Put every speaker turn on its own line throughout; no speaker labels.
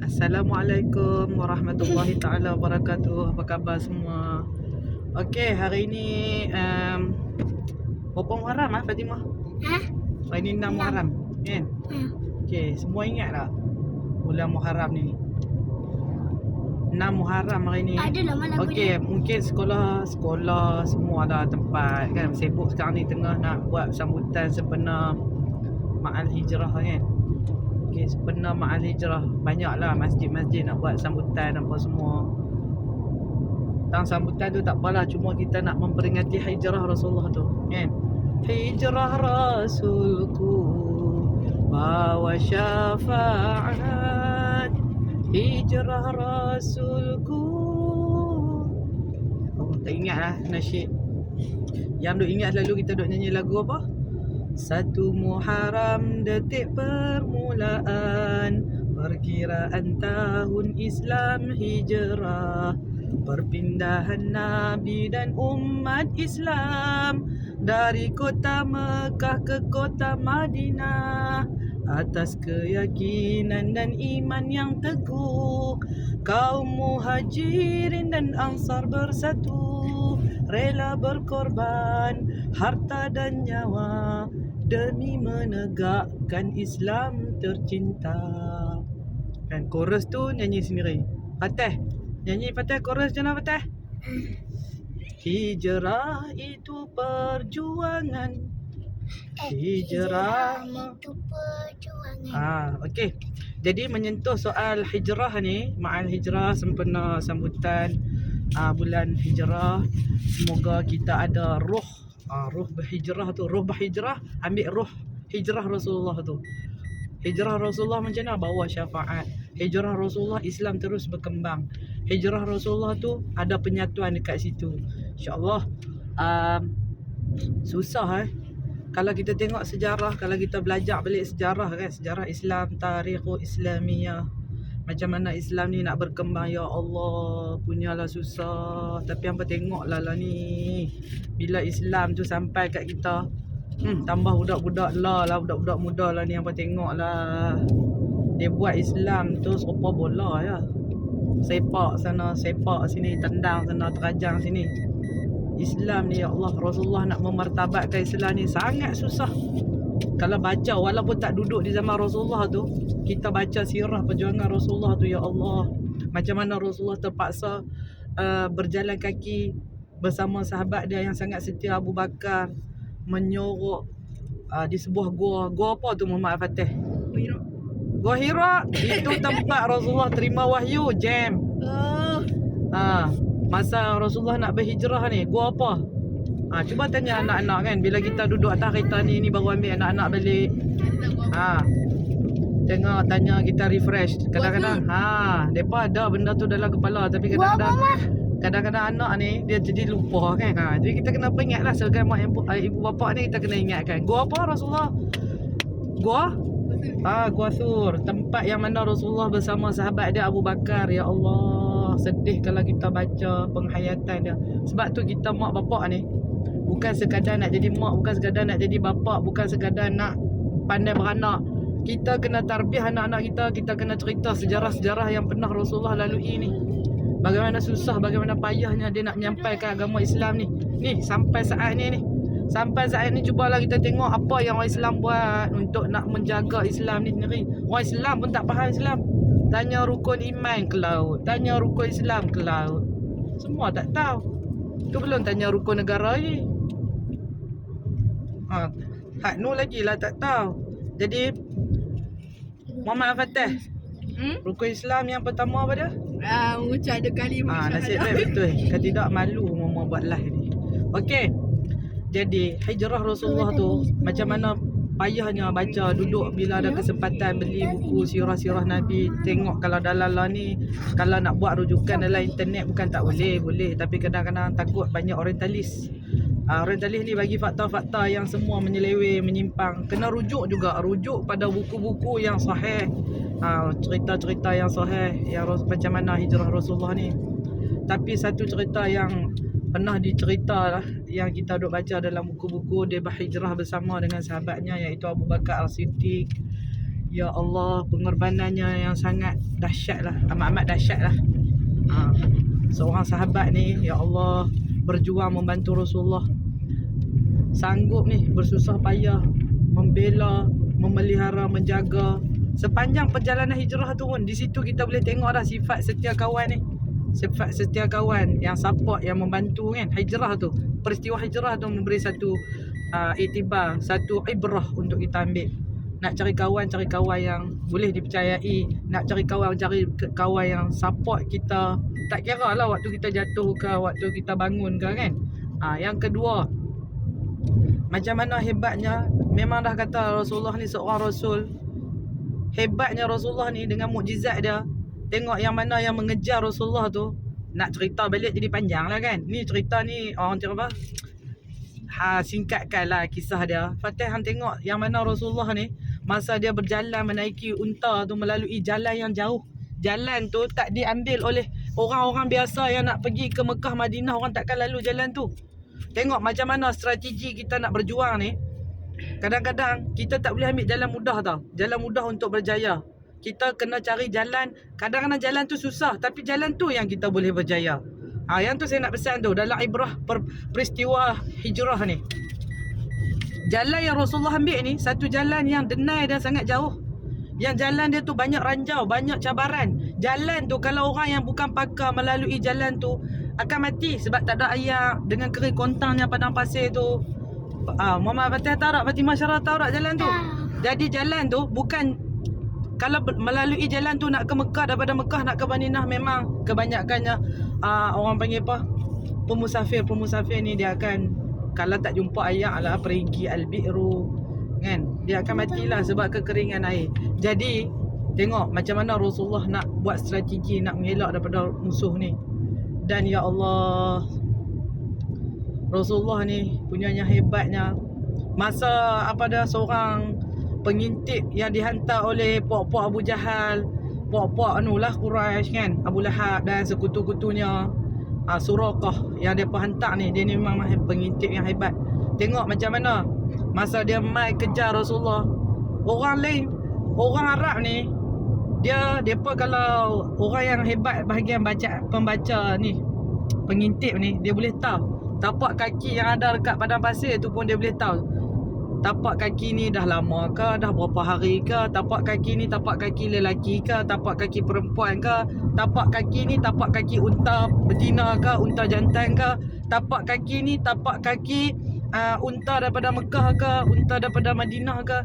Assalamualaikum warahmatullahi taala wabarakatuh. Apa khabar semua? Okey, hari ini berapa Muharram Fatimah?
Hah?
Hari ni 6 Muharram, kan? Okey, semua ingat tak bulan Muharram ni? 6 Muharram hari ni.
Ada lah malam
Okey, mungkin sekolah semua ada tempat kan. Sibuk sekarang ni tengah nak buat sambutan sebenar Ma'al Hijrah kan. Okey, sebenar Ma'al Hijrah, banyaklah masjid-masjid nak buat sambutan apa semua. Tang sambutan tu tak apalah, cuma kita nak memperingati hijrah Rasulullah tu, kan? Hijrah Rasulku bawa syafaat, hijrah Rasulku. Oh, tak ingat lah nasyid. Yang duk ingat selalu kita duk nyanyi lagu apa? 1 Muharram detik permulaan perkiraan tahun Islam hijrah, perpindahan Nabi dan umat Islam dari kota Mekah ke kota Madinah. Atas keyakinan dan iman yang teguh, kaum muhajirin dan ansar bersatu, rela berkorban harta dan nyawa demi menegakkan Islam tercinta. Kan chorus tu nyanyi sendiri. Fatih, nyanyi Fatih, chorus je nak Fatih. Hijrah itu perjuangan. Hijrah
itu perjuangan.
okey. Jadi menyentuh soal hijrah ni, Ma'al Hijrah sempena sambutan bulan hijrah. Semoga kita ada ruh berhijrah tu, ruh berhijrah, ambil ruh hijrah Rasulullah tu. Hijrah Rasulullah macam mana? Bawa syafaat. Hijrah Rasulullah, Islam terus berkembang. Hijrah Rasulullah tu ada penyatuan dekat situ. InsyaAllah. Susah kalau kita tengok sejarah, kalau kita belajar balik sejarah kan, sejarah Islam, tarikh Islamiyah, macam mana Islam ni nak berkembang, ya Allah, punyalah susah. Tapi hampa tengoklah lah ni, bila Islam tu sampai kat kita, tambah budak-budak lah, budak-budak muda lah ni, hampa tengoklah. Dia buat Islam tu serupa bola ya. Sepak sana, sepak sini, tendang sana, terajang sini. Islam ni, ya Allah, Rasulullah nak memartabatkan Islam ni sangat susah. Kalau baca, walaupun tak duduk di zaman Rasulullah tu, kita baca sirah perjuangan Rasulullah tu, ya Allah, macam mana Rasulullah terpaksa berjalan kaki bersama sahabat dia yang sangat setia Abu Bakar, menyorok di sebuah gua apa tu Muhammad Al-Fatih? Gua Hira. Itu tempat Rasulullah terima wahyu, jam. Masa Rasulullah nak berhijrah ni, gua apa? Cuba tanya anak-anak kan, bila kita duduk atas kereta ni baru ambil anak-anak balik. Tengok, tanya, kita refresh. Kadang-kadang depa ada benda tu dalam kepala, tapi kadang-kadang anak ni dia jadi lupa kan. Jadi kita kena peringatlah sebagai mak ibu bapa ni, kita kena ingatkan. Gua apa Rasulullah? Gua Sur, tempat yang mana Rasulullah bersama sahabat dia Abu Bakar. Ya Allah, sedih kalau kita baca penghayatan dia. Sebab tu kita mak bapak ni bukan sekadar nak jadi mak, bukan sekadar nak jadi bapak, bukan sekadar nak pandai beranak. Kita kena tarbiyah anak-anak kita, kita kena cerita sejarah-sejarah yang pernah Rasulullah lalui ni. Bagaimana susah, bagaimana payahnya dia nak menyampaikan agama Islam ni. Ni sampai saat ni. Sampai saat ni cubalah kita tengok apa yang orang Islam buat untuk nak menjaga Islam ni sendiri. Orang Islam pun tak faham Islam. Tanya rukun iman ke laut, tanya rukun Islam ke laut, semua tak tahu. Tu belum tanya rukun negara ni. Hak nu lagi lah tak tahu. Jadi Muhammad Al-Fatih, rukun Islam yang pertama apa dia?
Mengucap ada kalimah
nasib baik betul. Kalau tidak malu Mama buat live ni. Okey. Jadi hijrah Rasulullah tu macam mana payahnya baca, duduk bila ada kesempatan beli buku sirah-sirah Nabi, tengok. Kalau dalam lah ni, kalau nak buat rujukan dalam internet bukan tak boleh, tapi kadang-kadang takut banyak orientalis. Orientalis ni bagi fakta-fakta yang semua menyeleweng, menyimpang. Kena rujuk juga, rujuk pada buku-buku yang sahih, cerita-cerita yang sahih, yang macam mana hijrah Rasulullah ni. Tapi satu cerita yang pernah dicerita lah, yang kita duk baca dalam buku-buku, dia berhijrah bersama dengan sahabatnya, iaitu Abu Bakar As-Siddiq, Ya Allah, pengorbanannya yang sangat dahsyat lah, amat-amat dahsyat lah. Seorang sahabat ni, ya Allah, berjuang membantu Rasulullah. Sanggup ni bersusah payah membela, memelihara, menjaga sepanjang perjalanan hijrah tu pun. Di situ kita boleh tengok dah sifat setia kawan ni. Sifat setia kawan yang support, yang membantu kan. Hijrah tu, peristiwa hijrah tu memberi satu iktibar, satu ibrah untuk kita ambil. Nak cari kawan yang boleh dipercayai. Nak cari kawan yang support kita. Tak kira lah waktu kita jatuh ke, waktu kita bangun ke kan. Yang kedua, macam mana hebatnya, memang dah kata Rasulullah ni seorang Rasul. Hebatnya Rasulullah ni dengan mukjizat dia. Tengok yang mana yang mengejar Rasulullah tu. Nak cerita balik jadi panjang lah kan. Ni cerita ni orang cakap apa, singkatkan lah kisah dia. Fatih hang tengok yang mana Rasulullah ni masa dia berjalan menaiki unta tu melalui jalan yang jauh. Jalan tu tak diambil oleh orang-orang biasa yang nak pergi ke Mekah, Madinah. Orang takkan lalu jalan tu. Tengok macam mana strategi kita nak berjuang ni. Kadang-kadang kita tak boleh ambil jalan mudah tau. Jalan mudah untuk berjaya. Kita kena cari jalan. Kadang-kadang jalan tu susah, tapi jalan tu yang kita boleh berjaya. Yang tu saya nak pesan tu dalam ibrah peristiwa hijrah ni. Jalan yang Rasulullah ambil ni satu jalan yang denai dan sangat jauh. Yang jalan dia tu banyak ranjau, banyak cabaran. Jalan tu kalau orang yang bukan pakar melalui jalan tu akan mati sebab tak ada air, dengan kering kontangnya padang pasir tu. Mama Fatih tahu tak, Fatimah Syarah tahu tak jalan tu? Jadi jalan tu bukan, kalau melalui jalan tu nak ke Mekah, daripada Mekah nak ke Madinah, memang kebanyakannya orang panggil apa, pemusafir ni dia akan, kalau tak jumpa air lah perigi al-bi'ru kan, dia akan matilah sebab kekeringan air. Jadi tengok macam mana Rasulullah nak buat strategi nak mengelak daripada musuh ni. Dan ya Allah, Rasulullah ni punyanya hebatnya. Masa apa dah seorang pengintip yang dihantar oleh puak-puak Abu Jahal, puak-puak anulah Quraisy kan, Abu Lahab dan sekutu-kutunya, Suraqah yang dia hantar ni, dia ni memang pengintip yang hebat. Tengok macam mana masa dia mai kejar Rasulullah. Orang lain, orang Arab ni, depa kalau orang yang hebat bahagian pembaca ni, pengintip ni, dia boleh tahu tapak kaki yang ada dekat padang pasir tu pun dia boleh tahu. Tapak kaki ni dah lama ke, dah berapa hari ke, tapak kaki ni tapak kaki lelaki ke, tapak kaki perempuan ke, tapak kaki ni tapak kaki unta betina ke, unta jantan ke, tapak kaki ni tapak kaki unta daripada Mekah ke, unta daripada Madinah ke.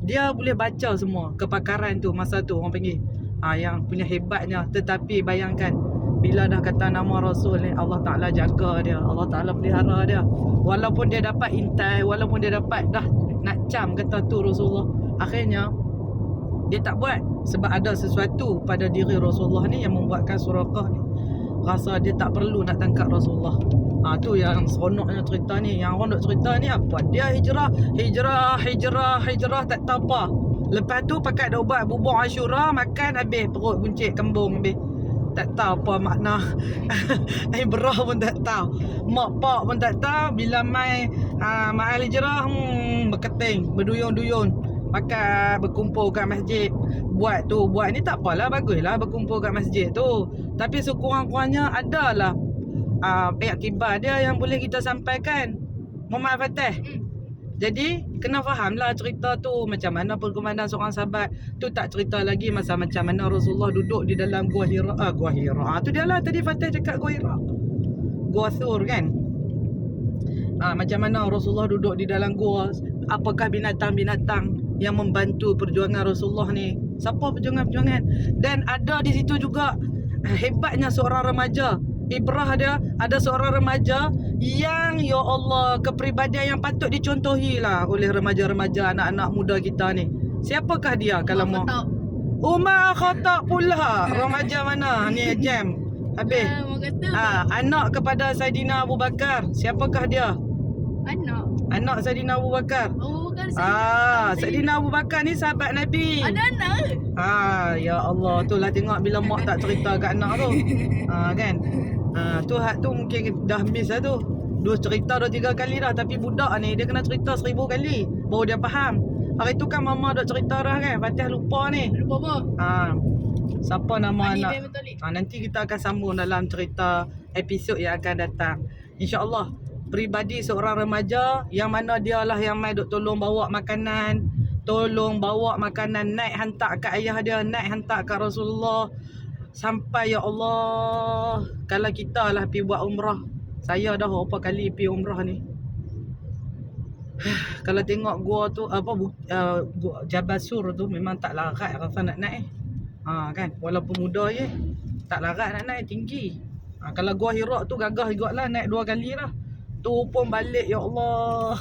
Dia boleh baca semua kepakaran tu masa tu orang panggil. Yang punya hebatnya. Tetapi bayangkan bila dah kata nama Rasul ni, Allah Ta'ala jaga dia, Allah Ta'ala pelihara dia. Walaupun dia dapat intai, walaupun dia dapat dah nak cam kata tu Rasulullah, akhirnya dia tak buat. Sebab ada sesuatu pada diri Rasulullah ni yang membuatkan Suraqah ni rasa dia tak perlu nak tangkap Rasulullah. Tu yang seronoknya cerita ni. Yang orang nak cerita ni apa? Dia hijrah tak tahu apa. Lepas tu pakai dah ubat bubur Ashura, makan habis perut buncit kembung habis. Tak tahu apa makna. Ibrah pun tak tahu. Mak pak pun tak tahu. Bila mai mahal hijrah, berketing, berduyun-duyun, pakai berkumpul kat masjid. Buat ni tak apalah, baguslah berkumpul kat masjid tu. Tapi sekurang-kurangnya adalah akibat dia yang boleh kita sampaikan. Muhammad Fatih. Jadi kena fahamlah cerita tu macam mana perkembangan seorang sahabat. Tu tak cerita lagi masa macam mana Rasulullah duduk di dalam Gua Hira. Tu dia lah tadi Fatih cakap Gua Hira. Gua Thur kan. Macam mana Rasulullah duduk di dalam gua. Apakah binatang-binatang yang membantu perjuangan Rasulullah ni? Siapa perjuangan-perjuangan? Dan ada di situ juga hebatnya seorang remaja. Ibrah dia, ada seorang remaja yang ya Allah, kepribadian yang patut dicontohi lah oleh remaja-remaja, anak-anak muda kita ni. Siapakah dia kalau mau? Umar Khattab pula. Remaja mana ni jam habis. Anak kepada Saidina Abu Bakar. Siapakah dia? Anak Saidina Abu Bakar. Saidina Abu Bakar ni sahabat Nabi.
Ada anak ke?
Ya Allah, tu lah tengok bila mak tak cerita kat anak tu. Kan? Tu hak tu mungkin dah miss lah tu. Dua cerita 2-3 kali dah. Tapi budak ni dia kena cerita 1000 kali baru dia faham. Hari tu kan mama dok cerita dah kan. Fatih lupa ni.
Lupa apa?
Siapa nama
Ali
anak?
bin Abi Talib.
Nanti kita akan sambung dalam cerita episod yang akan datang. InsyaAllah, peribadi seorang remaja yang mana dia lah yang mai duk tolong bawa makanan, naik hantar kat ayah dia, naik hantar kat Rasulullah. Sampai ya Allah, kalau kita lah pergi buat umrah. Saya dah berapa kali pergi umrah ni. Kalau tengok gua tu gua Jabal Sur tu memang tak larat rasa nak naik. Kan, walaupun muda je tak larat nak naik, tinggi. Kalau gua Hira tu gagah jugaklah, naik 2 kali lah. Tu pun balik ya Allah.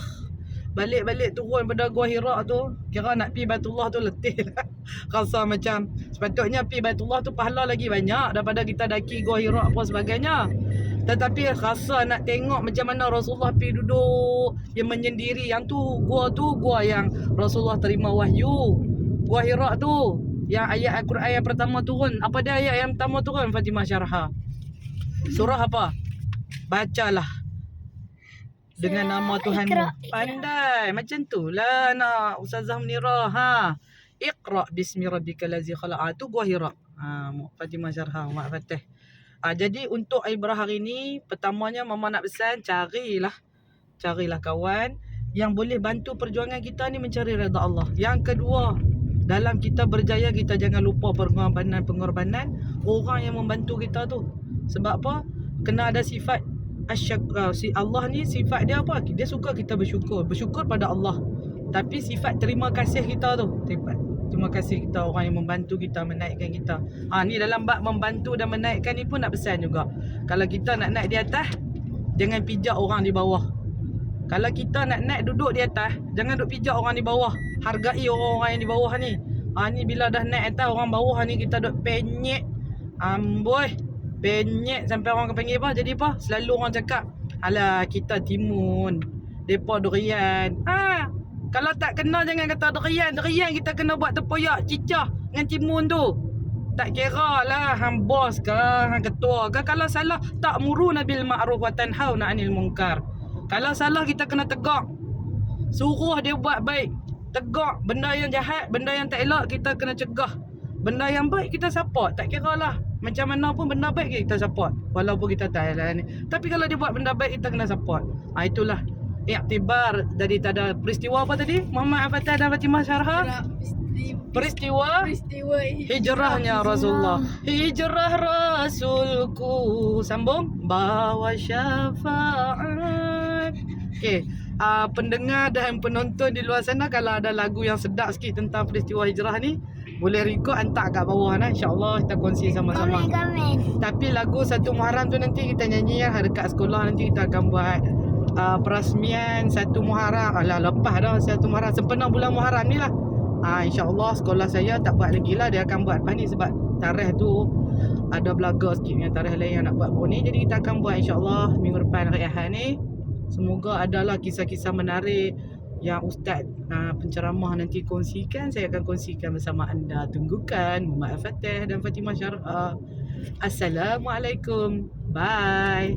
Balik turun pada gua Hira tu, kira nak pi Baitullah tu letih lah. Rasa macam sepatutnya pi Baitullah tu pahala lagi banyak daripada kita daki gua Hira apa sebagainya. Tetapi rasa nak tengok macam mana Rasulullah pi duduk yang menyendiri. Yang tu gua yang Rasulullah terima wahyu. Gua Hira tu yang ayat Al-Quran yang pertama turun. Apa dia ayat yang pertama turun, Fatimah syarah? Surah apa? Bacalah dengan nama Tuhanmu. Pandai macam tu lah nak Ustazah Munirah. Iqra bismi rabbikal ladzi khalaq. Tu gua Hira. Fatimah syarah, Mak Fatih. Jadi untuk ibrah hari ni, pertamanya mama nak pesan, carilah kawan yang boleh bantu perjuangan kita ni mencari redha Allah. Yang kedua, dalam kita berjaya, kita jangan lupa pengorbanan orang yang membantu kita tu. Sebab apa? Kena ada sifat si Allah ni, sifat dia apa? Dia suka kita bersyukur pada Allah. Tapi sifat terima kasih kita tu, terima kasih kita orang yang membantu kita, menaikkan kita. Ni dalam bab membantu dan menaikkan ni pun nak pesan juga. Kalau kita nak naik di atas, jangan pijak orang di bawah. Kalau kita nak naik duduk di atas, jangan duduk pijak orang di bawah. Hargai orang-orang yang di bawah ni. Ni bila dah naik atas, orang bawah ni kita duduk penyek. Penyek sampai orang panggil apa? Jadi apa? Selalu orang cakap, alah kita timun, depa durian. Kalau tak kena jangan kata durian kita kena buat tepoyak cicah dengan timun tu. Tak kira lah hang bos ke, hang ketua ke. Kalau salah, ta'muruna bil ma'ruf wa tanhauna 'anil munkar. Kalau salah kita kena tegak. Suruh dia buat baik, tegak. Benda yang jahat, benda yang tak elok kita kena cegah. Benda yang baik kita support. Tak kira lah macam mana pun benda baik kita support, walaupun kita tak elok ni. Tapi kalau dia buat benda baik, kita kena support. Itulah iktibar dari tada peristiwa apa tadi? Muhammad Al-Fatih dan Fatimah syarah. Peristiwa hijrahnya Rasulullah. Hijrah Rasulku, sambung, bawa syafaat. Pendengar dan penonton di luar sana, kalau ada lagu yang sedap sikit tentang peristiwa hijrah ni, boleh record hantar kat bawah lah. InsyaAllah kita kongsi sama-sama. Tapi lagu 1 Muharram tu nanti kita nyanyi ya. Dekat sekolah nanti kita akan buat perasmian 1 Muharram. Lepas dah 1 Muharram, sempena bulan Muharram ni lah. InsyaAllah sekolah saya tak buat lagi lah. Dia akan buat lepas ni sebab tarikh tu ada belaga sikit dengan tarikh lain yang nak buat pun ni. Jadi kita akan buat insyaAllah minggu depan hari Ahad ni. Semoga adalah kisah-kisah menarik yang Ustaz penceramah nanti kongsikan. Saya akan kongsikan bersama anda. Tunggukan Muhammad Al-Fatih dan Fatimah syarah. Assalamualaikum. Bye.